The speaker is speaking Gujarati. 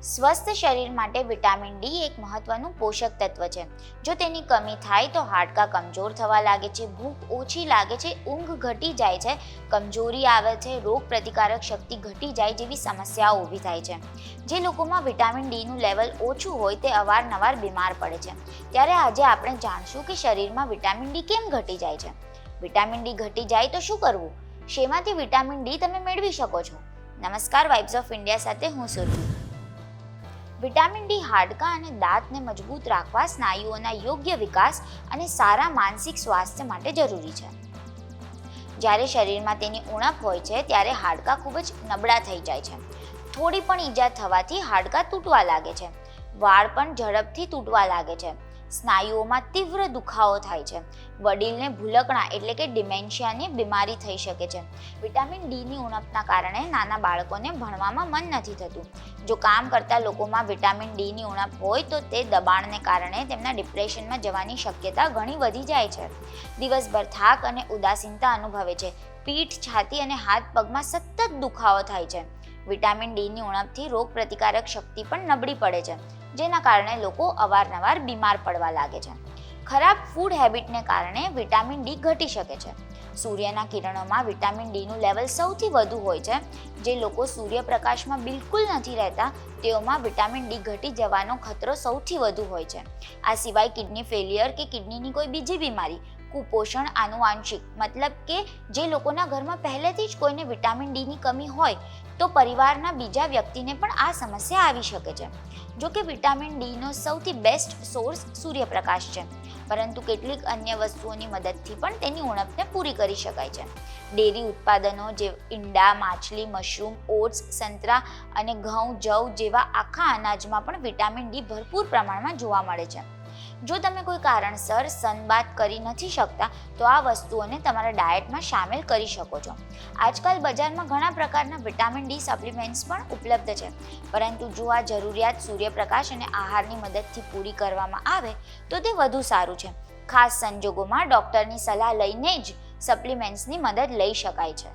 સ્વસ્થ શરીર માટે વિટામિન ડી એક મહત્વનું પોષક તત્વ છે. જો તેની કમી થાય તો હાડકાં કમજોર થવા લાગે છે, ભૂખ ઓછી લાગે છે, ઊંઘ ઘટી જાય છે, કમજોરી આવે છે, રોગ પ્રતિકારક શક્તિ ઘટી જાય જેવી સમસ્યાઓ ઊભી થાય છે. જે લોકોમાં વિટામિન ડીનું લેવલ ઓછું હોય તે અવારનવાર બીમાર પડે છે. ત્યારે આજે આપણે જાણશું કે શરીરમાં વિટામિન ડી કેમ ઘટી જાય છે. વિટામિન ડી ઘટી જાય તો શું કરવું? શેમાંથી વિટામિન ડી તમે મેળવી શકો છો? નમસ્કાર, વાઇબ્સ ઓફ ઇન્ડિયા સાથે હું સુરભી. વિટામિન ડી હાડકાં અને દાંતને મજબૂત રાખવા, સ્નાયુઓના યોગ્ય વિકાસ અને સારા માનસિક સ્વાસ્થ્ય માટે જરૂરી છે. જ્યારે શરીરમાં તેની ઉણપ હોય છે ત્યારે હાડકાં ખૂબ જ નબળા થઈ જાય છે. થોડી પણ ઈજા થવાથી હાડકાં તૂટવા લાગે છે, વાળ પણ ઝડપથી તૂટવા લાગે છે, સ્નાયુઓમાં તીવ્ર દુખાવો થાય છે, વડીલને ભૂલકણા એટલે કે ડિમેન્શિયાની બીમારી થઈ શકે છે. વિટામિન ડીની ઉણપના કારણે નાના બાળકોને ભણવામાં મન નથી થતું. જો કામ કરતા લોકોમાં વિટામિન ડીની ઉણપ હોય તો તે દબાણને કારણે તેમના ડિપ્રેશનમાં જવાની શક્યતા ઘણી વધી જાય છે. દિવસભર થાક અને ઉદાસીનતા અનુભવે છે. પીઠ, છાતી અને હાથ પગમાં સતત દુખાવો થાય છે. વિટામિન ડીની ઉણપથી રોગ પ્રતિકારક શક્તિ પણ નબળી પડે છે, જેના કારણે લોકો અવારનવાર બીમાર પડવા લાગે છે. ખરાબ ફૂડ હેબિટને કારણે વિટામિન ડી ઘટી શકે છે. સૂર્યના કિરણોમાં વિટામિન ડીનું લેવલ સૌથી વધુ હોય છે. જે લોકો સૂર્યપ્રકાશમાં બિલકુલ નથી રહેતા તેઓમાં વિટામિન ડી ઘટી જવાનો ખતરો સૌથી વધુ હોય છે. આ સિવાય કિડની ફેલિયર કે કિડનીની કોઈ બીજી બીમારી, કુપોષણ, આનુવાંશિક મતલબ કે જે લોકોના ઘરમાં પહેલેથી જ કોઈને વિટામિન ડીની કમી હોય તો પરિવારના બીજા વ્યક્તિને પણ આ સમસ્યા આવી શકે છે. જો કે વિટામિન ડીનો સૌથી બેસ્ટ સોર્સ સૂર્યપ્રકાશ છે, પરંતુ કેટલીક અન્ય વસ્તુઓની મદદથી પણ તેની ઉણપને પૂરી કરી શકાય છે. ડેરી ઉત્પાદનો જે ઈંડા, માછલી, મશરૂમ, ઓટ્સ, સંતરા અને ઘઉં, જવ જેવા આખા અનાજમાં પણ વિટામિન ડી ભરપૂર પ્રમાણમાં જોવા મળે છે. જો તમે કોઈ કારણસર સનબાથ કરી નથી શકતા તો આ વસ્તુઓને તમારા ડાયટમાં સામેલ કરી શકો છો. આજકાલ બજારમાં ઘણા પ્રકારના વિટામિન ડી સપ્લિમેન્ટ્સ પણ ઉપલબ્ધ છે, પરંતુ જો આ જરૂરિયાત સૂર્યપ્રકાશ અને આહારની મદદથી પૂરી કરવામાં આવે તો તે વધુ સારું છે. ખાસ સંજોગોમાં ડૉક્ટરની સલાહ લઈને જ સપ્લિમેન્ટ્સની મદદ લઈ શકાય છે.